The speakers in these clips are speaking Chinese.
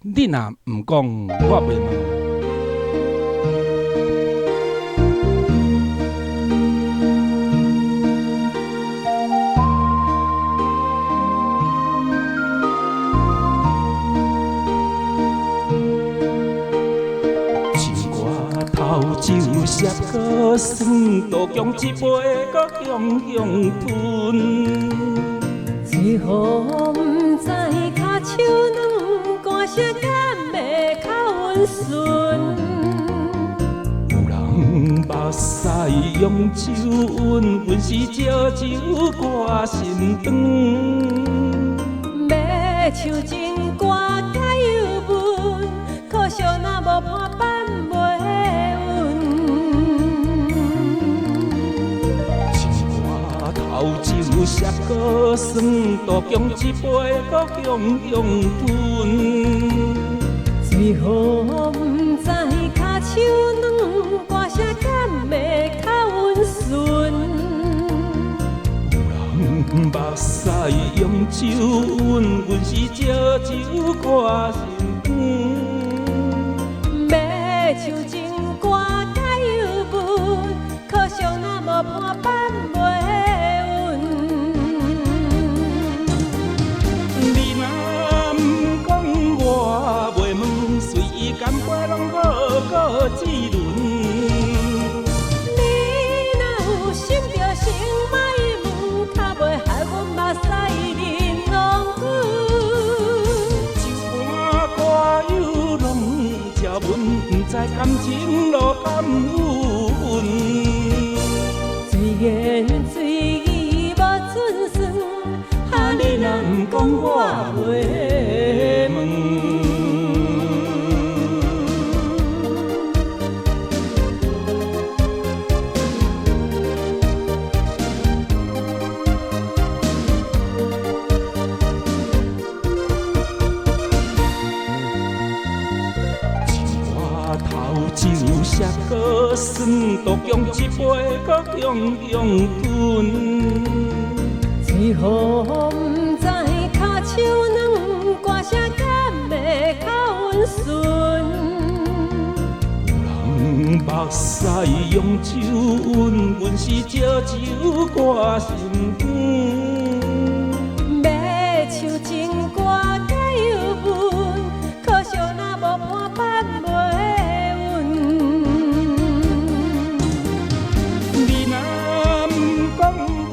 你若毋讲，我袂问。头酒涩搁酸，杜姜一杯搁雄雄吞。最好毋知脚手软，歌声敢会较温顺。有人目屎用酒温，阮是借酒歌心肠。要唱情歌加油文，可惜若无伴伴袂稳。一碗头酒涩搁酸，杜姜一杯搁雄雄吞。最好毋知脚手软，歌声敢会较温顺。目屎用酒温，阮是借酒歌心肠。要唱情歌加油文，可惜若无伴伴袂稳。你若毋讲，我袂问，随意干杯拢好滋润。你若有心着先莫问，较袂害阮目屎淋浪滚。一碗歌友拢食阮，毋知感情路甘有运。水言水语无准算，哈你若毋讲我袂问。头酒涩搁酸，杜姜一杯搁雄雄吞。最好毋知脚手软，歌声敢会较温顺。有人目屎用酒温，阮是借酒歌心肠。要唱情歌加油文，可惜若无伴伴袂稳。你若毋讲，我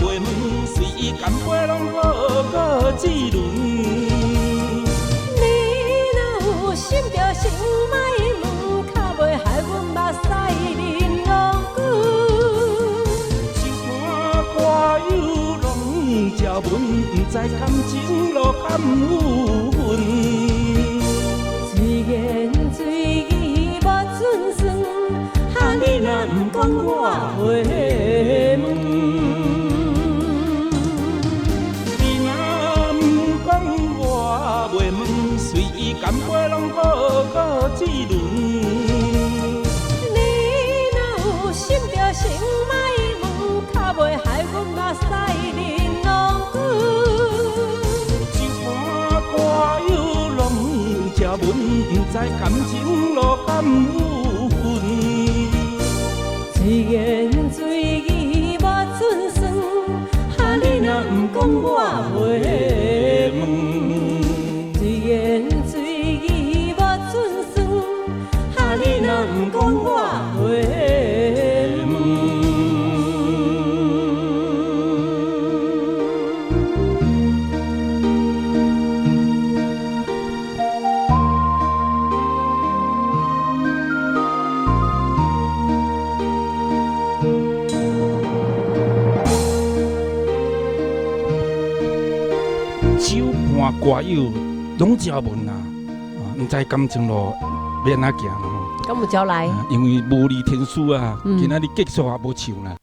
袂问，随意干杯拢好滋润。你若有心着先莫问，较袂害阮目屎淋浪滚。一碗歌友拢食阮，毋知感情路甘有运。水言水语无准算，哈你若毋讲我袂问。你若毋讲，我袂问，随意干杯拢好滋润。你若有心着先莫问，较袂害阮目屎淋浪滚。一碗歌友拢食阮，毋知感情路甘有运。水言水语无准算，哈你若毋讲我袂问。水言水语无准算，哈你若毋讲我袂问。酒伴歌友拢食文啊，毋知感情路要安怎行咯。敢有招来？因为无理天书啊，嗯今仔日结束也无唱啦。